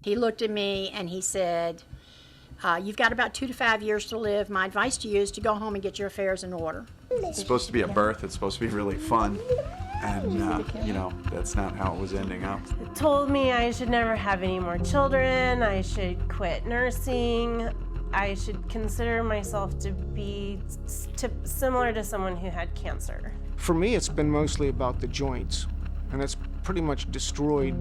He looked at me and he said, you've got about 2 to 5 years to live. My advice to you is to go home and get your affairs in order. It's supposed to be a birth. It's supposed to be really fun. And, that's not how it was ending up. It told me I should never have any more children. I should quit nursing. I should consider myself to be similar to someone who had cancer. For me, it's been mostly about the joints, and it's pretty much destroyed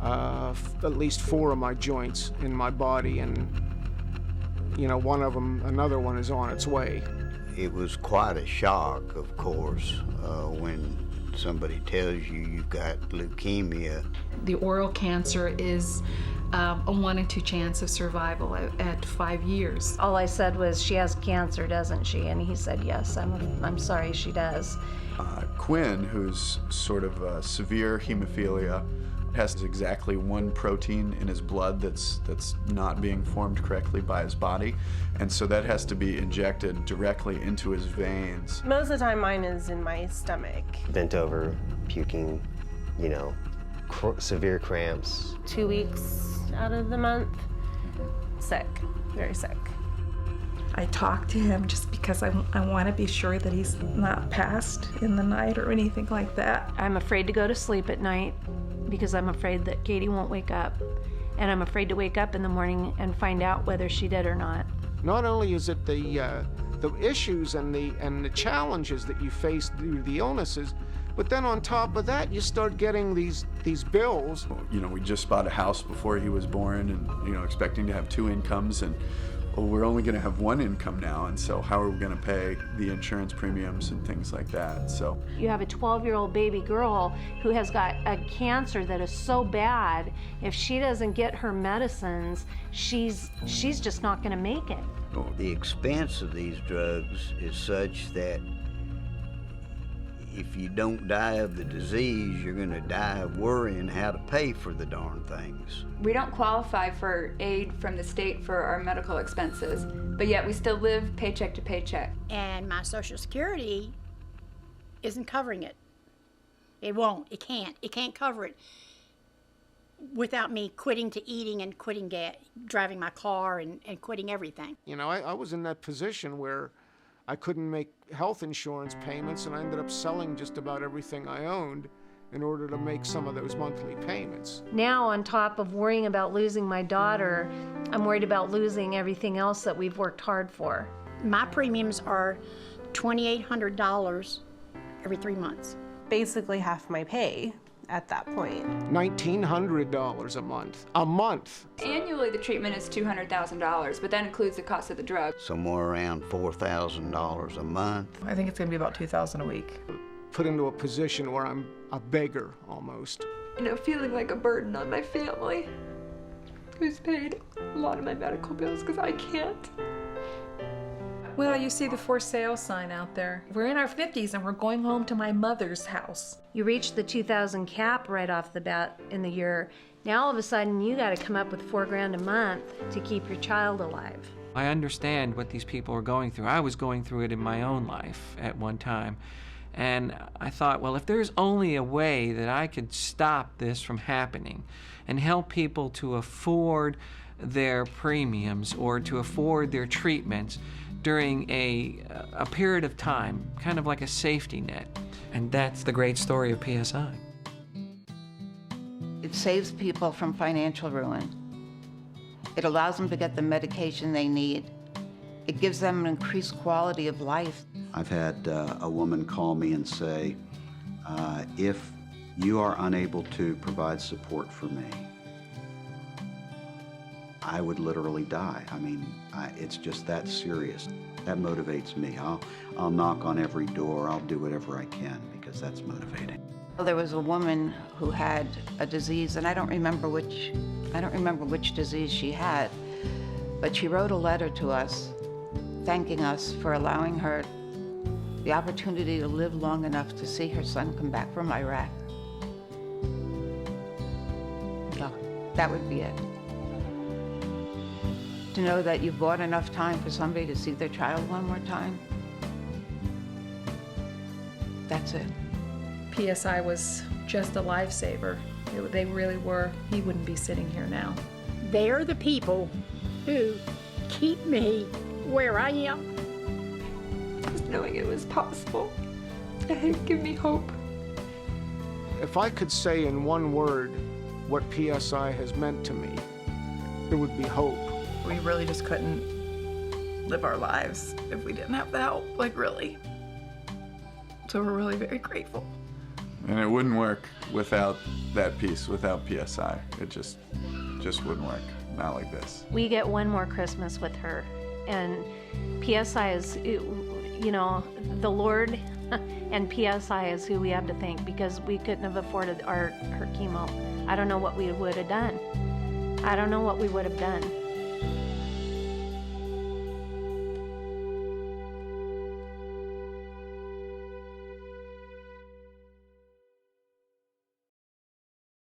at least 4 of my joints in my body, and another one is on its way. It was quite a shock, of course, when somebody tells you you've got leukemia. The oral cancer is a 1 in 2 chance of survival at 5 years. All I said was, she has cancer, doesn't she? And he said, yes, I'm sorry, she does. Quinn, who's sort of severe hemophilia, has exactly 1 protein in his blood that's not being formed correctly by his body, and so that has to be injected directly into his veins. Most of the time mine is in my stomach. Bent over, puking, severe cramps. 2 weeks out of the month, sick, very sick. I talk to him just because I want to be sure that he's not passed in the night or anything like that. I'm afraid to go to sleep at night because I'm afraid that Katie won't wake up. And I'm afraid to wake up in the morning and find out whether she did or not. Not only is it the issues and the challenges that you face due to the illnesses, but then on top of that, you start getting these bills. We just bought a house before he was born, and expecting to have 2 incomes, and we're only going to have 1 income now, and so how are we going to pay the insurance premiums and things like that? So you have a 12-year-old baby girl who has got a cancer that is so bad, if she doesn't get her medicines, she's just not going to make it. The expense of these drugs is such that if you don't die of the disease, you're going to die of worrying how to pay for the darn things. We don't qualify for aid from the state for our medical expenses, but yet we still live paycheck to paycheck. And my Social Security isn't covering it. It won't. It can't. It can't cover it without me quitting to eating and quitting driving my car and quitting everything. I was in that position where I couldn't make health insurance payments, and I ended up selling just about everything I owned in order to make some of those monthly payments. Now, on top of worrying about losing my daughter, I'm worried about losing everything else that we've worked hard for. My premiums are $2,800 every 3 months. Basically half my pay at that point. $1,900 a month. Annually, the treatment is $200,000, but that includes the cost of the drug. Somewhere around $4,000 a month. I think it's going to be about $2,000 a week. Put into a position where I'm a beggar almost. Feeling like a burden on my family, who's paid a lot of my medical bills because I can't. Well, you see the for sale sign out there. We're in our 50s and we're going home to my mother's house. You reach the $2,000 cap right off the bat in the year. Now all of a sudden you got to come up with $4,000 a month to keep your child alive. I understand what these people are going through. I was going through it in my own life at one time. And I thought, well, if there's only a way that I could stop this from happening and help people to afford their premiums or to afford their treatments during a period of time, kind of like a safety net. And that's the great story of PSI. It saves people from financial ruin. It allows them to get the medication they need. It gives them an increased quality of life. I've had a woman call me and say, if you are unable to provide support for me, I would literally die. It's just that serious. That motivates me. I'll knock on every door. I'll do whatever I can because that's motivating. There was a woman who had a disease, and I don't remember which disease she had, but she wrote a letter to us thanking us for allowing her the opportunity to live long enough to see her son come back from Iraq. Yeah, that would be it. To know that you've bought enough time for somebody to see their child one more time, that's it. PSI was just a lifesaver. They really were. He wouldn't be sitting here now. They're the people who keep me where I am. Just knowing it was possible, it gave me hope. If I could say in one word what PSI has meant to me, it would be hope. We really just couldn't live our lives if we didn't have the help, like really. So we're really very grateful. And it wouldn't work without that piece, without PSI. It just wouldn't work. Not like this. We get one more Christmas with her, and PSI is, you know, the Lord and PSI is who we have to thank, because we couldn't have afforded her chemo. I don't know what we would have done. I don't know what we would have done.